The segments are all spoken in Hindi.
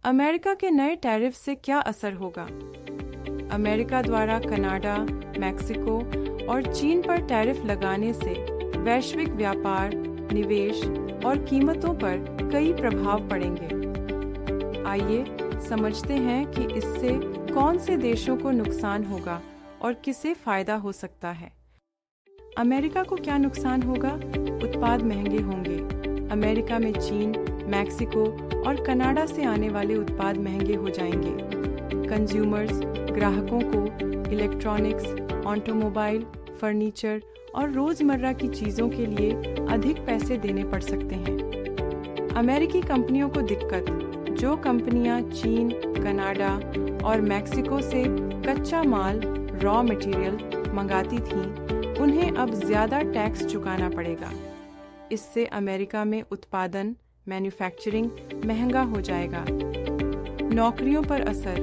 अमेरिका के नए टैरिफ से क्या असर होगा? अमेरिका द्वारा कनाडा, मैक्सिको और चीन पर टैरिफ लगाने से वैश्विक व्यापार, निवेश और कीमतों पर कई प्रभाव पड़ेंगे। आइए समझते हैं कि इससे कौन से देशों को नुकसान होगा और किसे फायदा हो सकता है। अमेरिका को क्या नुकसान होगा? उत्पाद महंगे होंगे। अमेरिका में चीन, मैक्सिको और कनाडा से आने वाले उत्पाद महंगे हो जाएंगे। कंज्यूमर्स, ग्राहकों को इलेक्ट्रॉनिक्स, ऑटोमोबाइल, फर्नीचर और रोजमर्रा की चीजों के लिए अधिक पैसे देने पड़ सकते हैं। अमेरिकी कंपनियों को दिक्कत। जो कंपनियां चीन, कनाडा और मैक्सिको से कच्चा माल, रॉ मटेरियल मंगाती थीं, उन्हें अब ज्यादा टैक्स चुकाना पड़ेगा। इससे अमेरिका में उत्पादन, मैन्युफैक्चरिंग महंगा हो जाएगा। नौकरियों पर असर।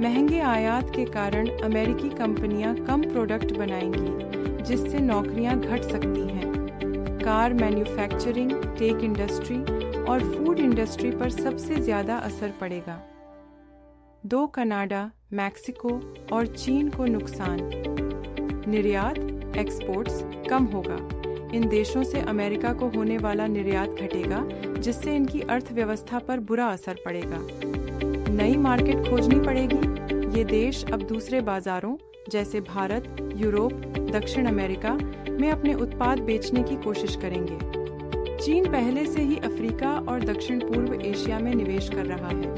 महंगे आयात के कारण अमेरिकी कंपनियां कम प्रोडक्ट बनाएंगी, जिससे नौकरियां घट सकती हैं। कार मैन्युफैक्चरिंग, टेक इंडस्ट्री और फूड इंडस्ट्री पर सबसे ज्यादा असर पड़ेगा। दो कनाडा, मैक्सिको और चीन को नुकसान। निर्यात, एक्सपोर्ट्स कम होगा। इन देशों से अमेरिका को होने वाला निर्यात घटेगा, जिससे इनकी अर्थव्यवस्था पर बुरा असर पड़ेगा। नई मार्केट खोजनी पड़ेगी। ये देश अब दूसरे बाजारों जैसे भारत, यूरोप, दक्षिण अमेरिका में अपने उत्पाद बेचने की कोशिश करेंगे। चीन पहले से ही अफ्रीका और दक्षिण पूर्व एशिया में निवेश कर रहा है।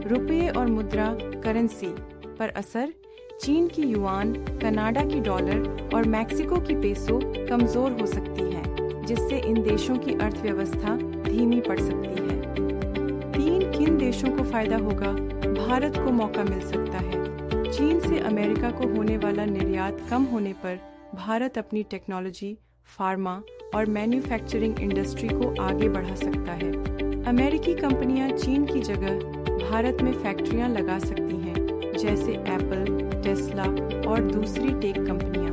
रुपये और मुद्रा, करेंसी पर असर। चीन की युआन, कनाडा की डॉलर और मैक्सिको की पेसो कमजोर हो सकती है, जिससे इन देशों की अर्थव्यवस्था धीमी पड़ सकती है। किन देशों को फायदा होगा? भारत को मौका मिल सकता है। चीन से अमेरिका को होने वाला निर्यात कम होने पर भारत अपनी टेक्नोलॉजी, फार्मा और मैन्युफैक्चरिंग इंडस्ट्री को आगे बढ़ा सकता है। अमेरिकी कंपनियां चीन की जगह भारत में फैक्ट्रियां लगा सकती हैं, जैसे एप्पल, टेस्ला और दूसरी टेक कंपनियां।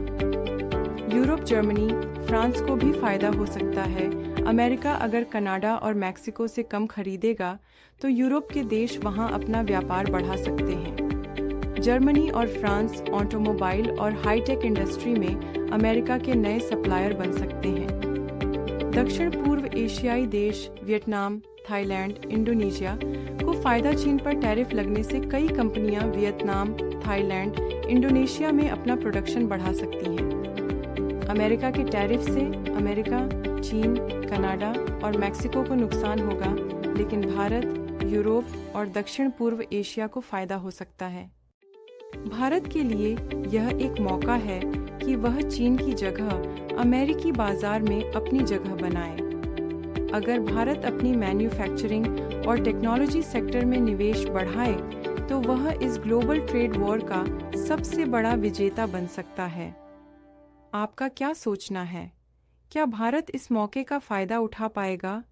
यूरोप, जर्मनी, फ्रांस को भी फायदा हो सकता है। अमेरिका अगर कनाडा और मैक्सिको से कम खरीदेगा, तो यूरोप के देश वहां अपना व्यापार बढ़ा सकते हैं। जर्मनी और फ्रांस ऑटोमोबाइल और हाईटेक इंडस्ट्री में अमेरिका के नए सप्लायर बन सकते हैं। दक्षिण पूर्व एशियाई देश वियतनाम, थाईलैंड, इंडोनेशिया को फायदा। चीन पर टैरिफ लगने से कई कंपनियां वियतनाम, थाईलैंड, इंडोनेशिया में अपना प्रोडक्शन बढ़ा सकती हैं। अमेरिका के टैरिफ से अमेरिका, चीन, कनाडा और मैक्सिको को नुकसान होगा, लेकिन भारत, यूरोप और दक्षिण पूर्व एशिया को फायदा हो सकता है। भारत के लिए यह एक मौका है कि वह चीन की जगह अमेरिकी बाजार में अपनी जगह बनाए। अगर भारत अपनी मैन्युफैक्चरिंग और टेक्नोलॉजी सेक्टर में निवेश बढ़ाए, तो वह इस ग्लोबल ट्रेड वॉर का सबसे बड़ा विजेता बन सकता है। आपका क्या सोचना है? क्या भारत इस मौके का फायदा उठा पाएगा?